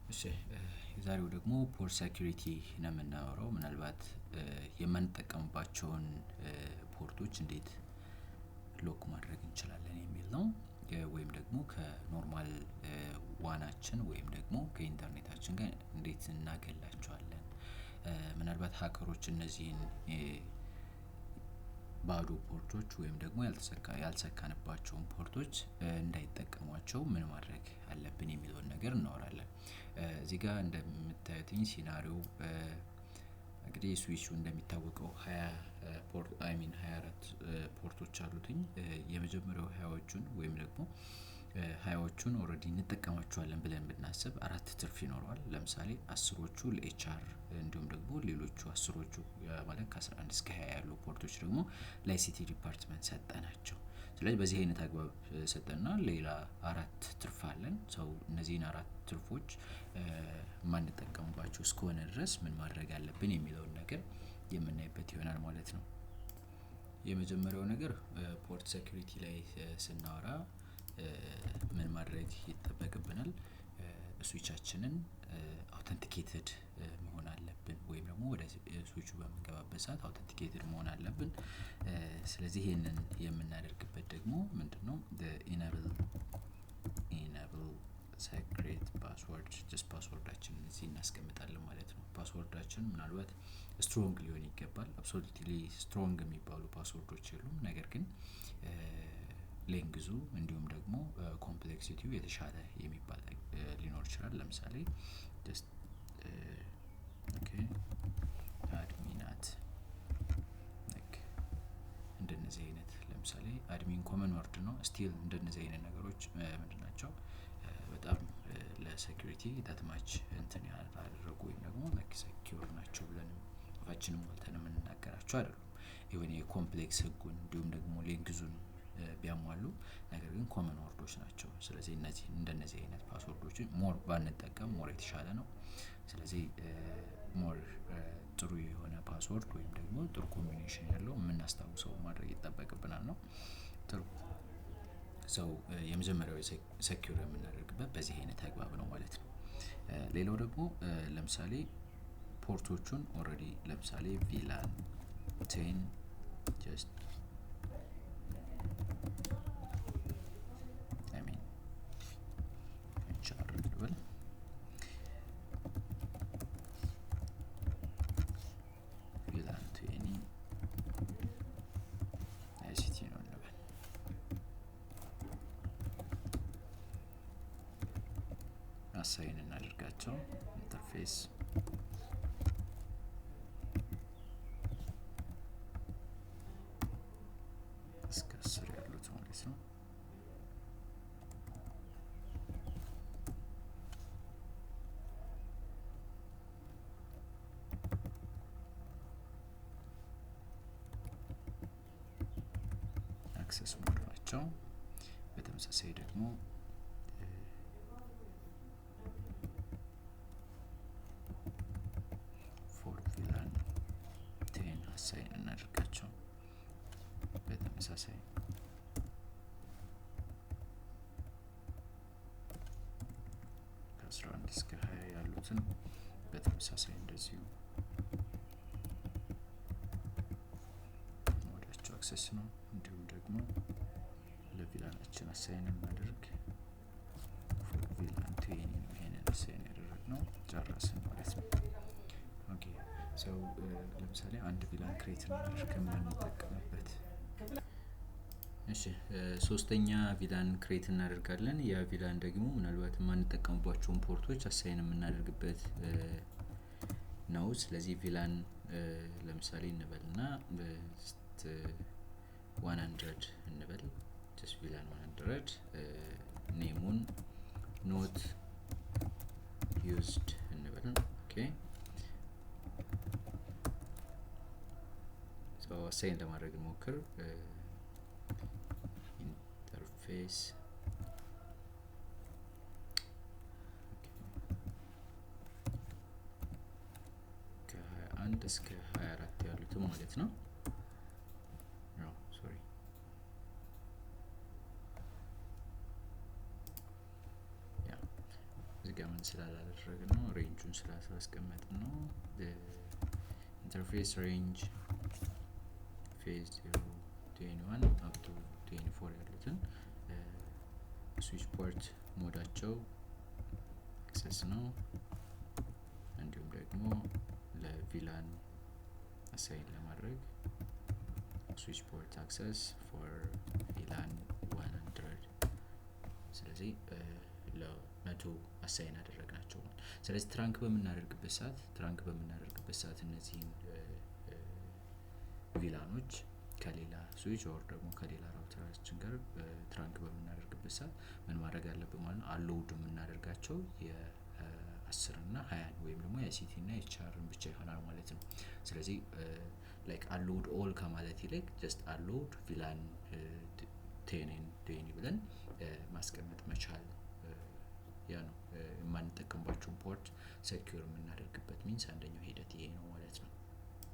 እሺ የዛሬው ደግሞ ፖርት ሴኩሪቲ ነው የምናወራው ምናልባት የማንጠቀምባቸውን ፖርቶች እንዴት ሎክ ማድረግ እንችላለን የሚል ነው። ወይም ደግሞ ከኖርማል ዋናችን ወይም ደግሞ ከኢንተርኔታችን ጋር እንዴት እናገላቸዋለን። ምናልባት ሀከሮች እነዚህን ባዶ ፖርቶች ወይም ደግሞ ያልሰካንባቸውን ፖርቶች እንዳይጠቀሟቸው ምን ማድረግ አለብን የሚለውን ነገር እናወራለን። እዚህ ጋር እንደምታዩትኝ ሲናሪዮ እንግዲህ ስዊቹ እንደሚታወቀው 24 ፖርቶች አሉትኝ። የመጀመሪያው 20ዎቹን ወይም ደግሞ 20ዎቹን ኦሬዲ እንጠቀማቸዋለን ብለን ብናስብ አራት ትርፍ ይኖረዋል። ለምሳሌ አስሮቹ ለኤችአር እንዲሁም ደግሞ ሌሎቹ አስሮቹ ማለት ከ11 እስከ 20 ያሉ ፖርቶች ደግሞ ለአይሲቲ ዲፓርትመንት ሰጠናቸው። ስለዚህ በዚህ አይነት አግባብ ሰጠንና ሌላ አራት ትርፍ አለን። ሰው እነዚህን አራት ትርፎች ማንጠቀምባቸው እስከሆነ ድረስ ምን ማድረግ አለብን የሚለውን ነገር የምናይበት ይሆናል ማለት ነው። የመጀመሪያው ነገር ፖርት ሴኩሪቲ ላይ ስናወራ ምን ማድረግ ይጠበቅብናል? ስዊቻችንን አውተንቲኬትድ መሆን አለብን ወይም ደግሞ ወደ ስዊቹ በምንገባበት ሰዓት አውተንቲኬትድ መሆን አለብን። ስለዚህ ይሄንን የምናደርግበት ደግሞ ምንድነው? ኢኔብል ሴክሬት ፓስወርድ ጀስት ፓስወርዳችንን እዚህ እናስቀምጣለን ማለት ነው። ፓስወርዳችን ምናልባት ስትሮንግ ሊሆን ይገባል። አብሶሉትሊ ስትሮንግ የሚባሉ ፓስወርዶች የሉም። ነገር ግን ሌንግዙ እንዲሁም ደግሞ ኮምፕሌክሲቲው የተሻለ የሚባል ሊኖር ይችላል። ለምሳሌ ጀስት ኦኬ አድሚናት እንደነዚህ አይነት ለምሳሌ አድሚን ኮመን ወርድ ነው። ስቲል እንደነዚህ አይነት ነገሮች ምንድን ናቸው? በጣም ለሴኩሪቲ ዳት ማች እንትን ያላደረጉ ወይም ደግሞ ላይክ ሴኩር ናቸው ብለን አፋችንን ሞልተን የምንናገራቸው አይደሉም። የሆነ የኮምፕሌክስ ህጉን እንዲሁም ደግሞ ሌንግዙን ቢያሟሉ ነገር ግን ኮመን ወርዶች ናቸው። ስለዚህ እነዚህ እንደነዚህ አይነት ፓስወርዶችን ሞር ባንጠቀም ሞር የተሻለ ነው። ስለዚህ ሞር ጥሩ የሆነ ፓስወርድ ወይም ደግሞ ጥሩ ኮምቢኔሽን ያለው የምናስታውሰው ማድረግ ይጠበቅብናል ነው። ጥሩ ሰው የመጀመሪያው ሴኩር የምናደርግበት በዚህ አይነት አግባብ ነው ማለት ነው። ሌላው ደግሞ ለምሳሌ ፖርቶቹን ኦሬዲ ለምሳሌ ቪላን 10 ጀስት አሳይን እናድርጋቸው ኢንተርፌስ እስከ 10 ያሉት ማለት ነው። አክሰስ ሞድ ናቸው። በተመሳሳይ ደግሞ አሳይን እናድርጋቸው በተመሳሳይ ከ11 እስከ 20 ያሉትን በተመሳሳይ እንደዚሁ ሞዳቸው አክሰስ ነው። እንዲሁም ደግሞ ለቪላናችን አሳይን እናድርግ ፎር ቪላን 10 ይሄንን አሳይን ያደረግነው ጨረስን ማለት ነው። ኦኬ ሰው ለምሳሌ አንድ ቪላን ክሬት እናድርግ ከምንጠቀምበት እሺ ሶስተኛ ቪላን ክሬት እናደርጋለን። ያ ቪላን ደግሞ ምናልባት የማንጠቀምባቸውን ፖርቶች አሳይን የምናደርግበት ነው። ስለዚህ ቪላን ለምሳሌ እንበልና ጀስት 100 እንበል ጀስት ቪላን 100 ኔሙን ኖት ዩዝድ እንበል ኦኬ አሳይን ለማድረግ እንሞክር። ኢንተርፌስ ከ21 እስከ 24 ያሉትን ማለት ነው። ሶሪ እዚህ ጋር ምን ስላላደረግን ነው ሬንጁን ስላስቀመጥን ነው ኢንተርፌስ ሬንጅ ፌዝ 0 21 up to 24 ያሉትን ስዊች ፖርት ሞዳቸው አክሰስ ነው። እንዲሁም ደግሞ ለቪላን አሳይን ለማድረግ ስዊች ፖርት አክሰስ ፎር ቪላን 100 ስለዚህ ለመቶ አሳይን አደረግናቸው። ስለዚህ ትራንክ በምናደርግበት ሰዓት እነዚህን ቪላኖች ከሌላ ስዊች ኦር ደግሞ ከሌላ ራውተራችን ጋር ትራንክ በምናደርግበት ሰዓት ምን ማድረግ አለብን ማለት ነው? አሎድ የምናደርጋቸው የ10 እና 20 ወይም ደግሞ የሲቲ እና የቻርን ብቻ ይሆናል ማለት ነው። ስለዚህ ላይክ አሎድ ኦል ከማለት ይልቅ ጀስት አሎድ ቪላን 10 ብለን ማስቀመጥ መቻል ያ ነው የማንጠቀምባቸውን ፖርት ሴኩር የምናደርግበት ሚንስ አንደኛው ሂደት ይሄ ነው ማለት ነው።